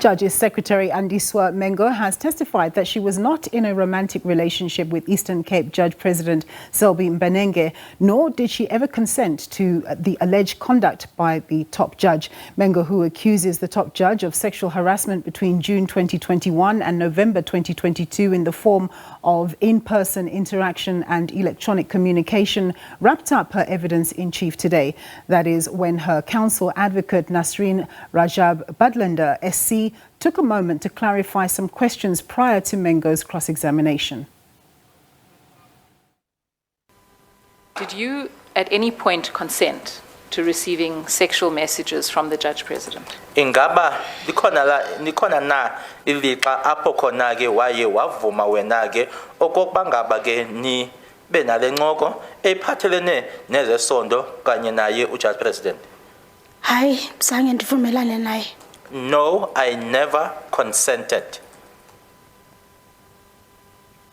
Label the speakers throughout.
Speaker 1: Judge's Secretary Andiswa Mengo has testified that she was not in a romantic relationship with Eastern Cape Judge President Selby Mbenenge, nor did she ever consent to the alleged conduct by the top judge. Mengo, who accuses the top judge of sexual harassment between June 2021 and November 2022 in the form of in-person interaction and electronic communication, wrapped up her evidence in chief today. That is when her counsel, Advocate Nasreen Rajab-Budlender SC, took a moment to clarify some questions prior to Mengo's cross-examination.
Speaker 2: Did you at any point consent to receiving sexual messages from the Judge President?
Speaker 3: Ingaba nikhona na ilixa apho khona ke waye wavuma wena ke okokuba ngaba ke ni benale ncoko ephathelene nezesondo kanye naye uJudge President?
Speaker 4: Hayi, zange ndivumelane naye.
Speaker 3: No, I never consented.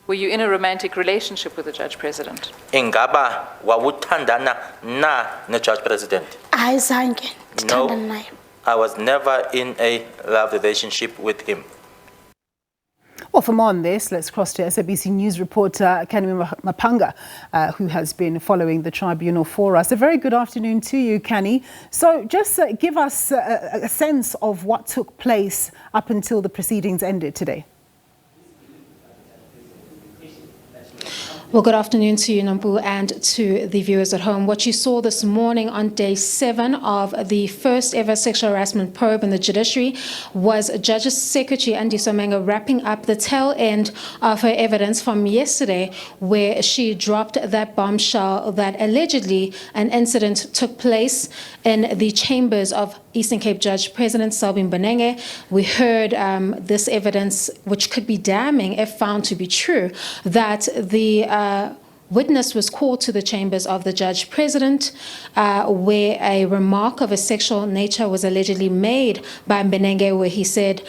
Speaker 2: Were you in a romantic relationship with the Judge President?
Speaker 3: Ingaba wawuthandana na neJudge President?
Speaker 4: Hayi, zange ndithandana
Speaker 3: No,
Speaker 4: naye.
Speaker 3: I was never in a love relationship with him.
Speaker 1: Well, for more on this, let's cross to SABC News reporter Canny Maphanga, who has been following the tribunal for us. A very good afternoon to you, Canny. So just give us a sense of what took place up until the proceedings ended today.
Speaker 5: Well, good afternoon to you, Nambu, and to the viewers at home. What you saw this morning on day 7 of the first ever sexual harassment probe in the judiciary was Judge's Secretary Andiswa Mengo wrapping up the tail end of her evidence from yesterday, where she dropped that bombshell that allegedly an incident took place in the chambers of Eastern Cape Judge President Selby Mbenenge. We heard this evidence, which could be damning if found to be true, that the witness was called to the chambers of the Judge President, where a remark of a sexual nature was allegedly made by Mbenenge, where he said,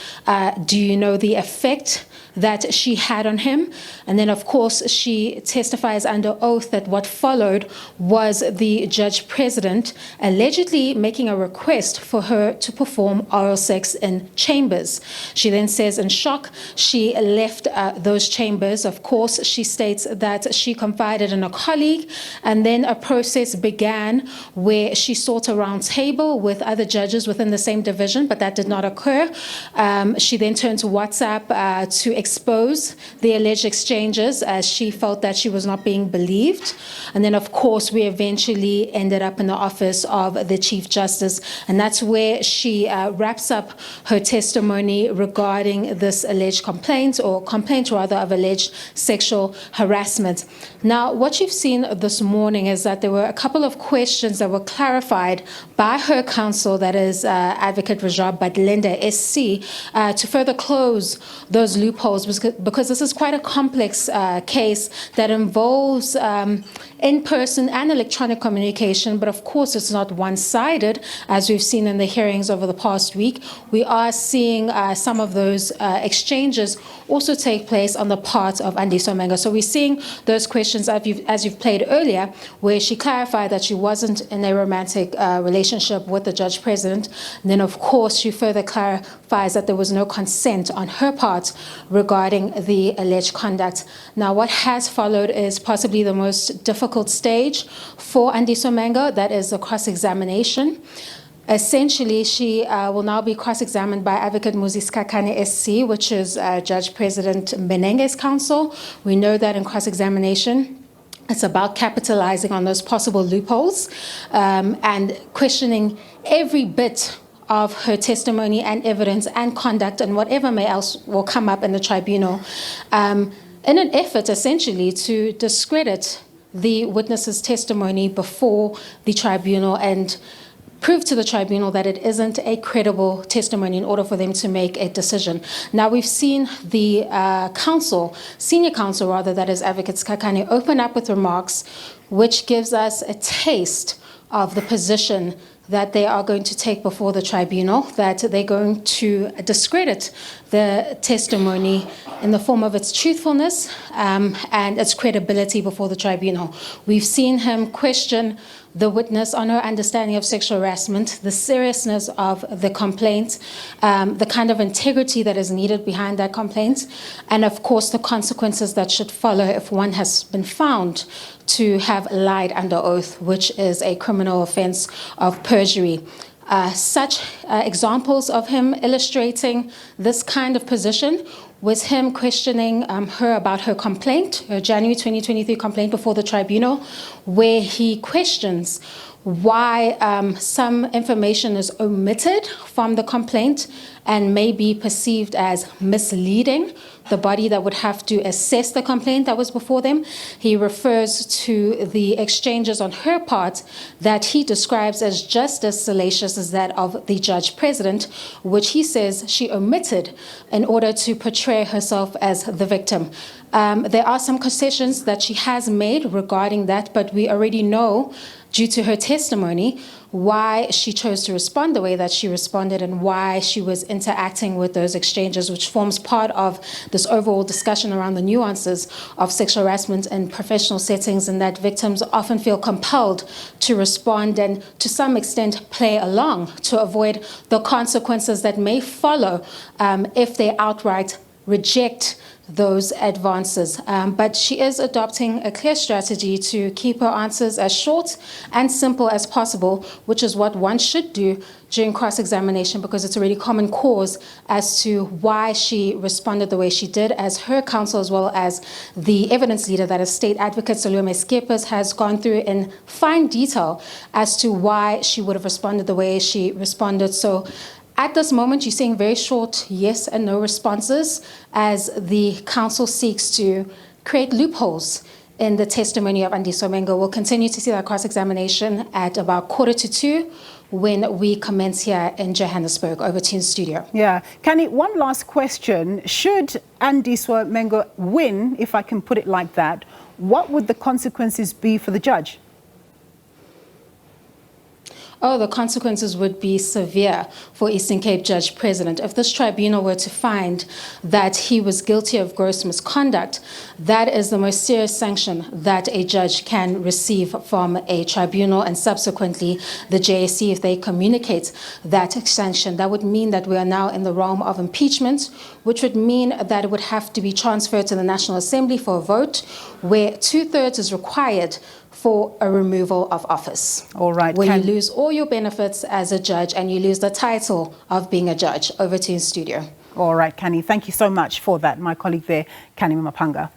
Speaker 5: do you know the effect that she had on him? And then, of course, she testifies under oath that what followed was the Judge President allegedly making a request for her to perform oral sex in chambers. She then says in shock she left those chambers. Of course, she states that she confided in a colleague, and then a process began where she sought a round table with other judges within the same division, but that did not occur. She then turned to WhatsApp to expose the alleged exchanges, as she felt that she was not being believed. And then, of course, we eventually ended up in the office of the Chief Justice, and that's where she wraps up her testimony regarding this alleged complaint rather of alleged sexual harassment. Now, what you've seen this morning is that there were a couple of questions that were clarified by her counsel, that is Advocate Rajab-Budlender SC, to further close those loopholes, because this is quite a complex case that involves in-person and electronic communication, but of course it's not one-sided, as we've seen in the hearings over the past week. We are seeing some of those exchanges also take place on the part of Andiswa Mengo. So we're seeing those questions as you've played earlier, where she clarified that she wasn't in a romantic relationship with the Judge President. And then, of course, she further clarifies that there was no consent on her part regarding the alleged conduct. Now, what has followed is possibly the most difficult stage for Andiswa Mengo, that is the cross-examination. Essentially, she will now be cross-examined by Advocate Canny SC, which is Judge President Mbenenge's counsel. We know that in cross-examination, it's about capitalizing on those possible loopholes and questioning every bit of her testimony and evidence and conduct and whatever else will come up in the tribunal, in an effort essentially to discredit the witness's testimony before the tribunal and prove to the tribunal that it isn't a credible testimony in order for them to make a decision. Now, we've seen the senior counsel rather, that is Advocate Canny, open up with remarks which gives us a taste of the position that they are going to take before the tribunal, that they're going to discredit the testimony in the form of its truthfulness and its credibility before the tribunal. We've seen him question the witness on her understanding of sexual harassment, the seriousness of the complaint, the kind of integrity that is needed behind that complaint, and of course the consequences that should follow if one has been found to have lied under oath, which is a criminal offense of perjury. Such examples of him illustrating this kind of position was him questioning her about her complaint, her January 2023 complaint before the tribunal, where he questions why some information is omitted from the complaint and may be perceived as misleading the body that would have to assess the complaint that was before them. He refers to the exchanges on her part that he describes as just as salacious as that of the judge president, which he says she omitted in order to portray herself as the victim. There are some concessions that she has made regarding that, but we already know, due to her testimony, why she chose to respond the way that she responded and why she was interacting with those exchanges, which forms part of this overall discussion around the nuances of sexual harassment in professional settings, and that victims often feel compelled to respond and to some extent play along to avoid the consequences that may follow if they outright reject those advances. But she is adopting a clear strategy to keep her answers as short and simple as possible, which is what one should do during cross-examination, because it's a really common cause as to why she responded the way she did, as her counsel as well as the evidence leader, that is State Advocate Nasreen has gone through in fine detail as to why she would have responded the way she responded. So at this moment, you're seeing very short yes and no responses as the counsel seeks to create loopholes in the testimony of Andiswa Mengo. We'll continue to see that cross-examination at about 1:45 when we commence here in Johannesburg. Over to you in studio.
Speaker 1: Yeah. Canny, one last question. Should Andiswa Mengo win, if I can put it like that, what would the consequences be for the judge?
Speaker 5: Oh, the consequences would be severe for Eastern Cape Judge President. If this tribunal were to find that he was guilty of gross misconduct, that is the most serious sanction that a judge can receive from a tribunal, and subsequently the JSC, if they communicate that sanction. That would mean that we are now in the realm of impeachment, which would mean that it would have to be transferred to the National Assembly for a vote, where 2/3 is required for a removal of office.
Speaker 1: All right.
Speaker 5: When you lose all your benefits as a judge and you lose the title of being a judge. Over to you in studio.
Speaker 1: All right, Canny, thank you so much for that. My colleague there, Canny Maphanga.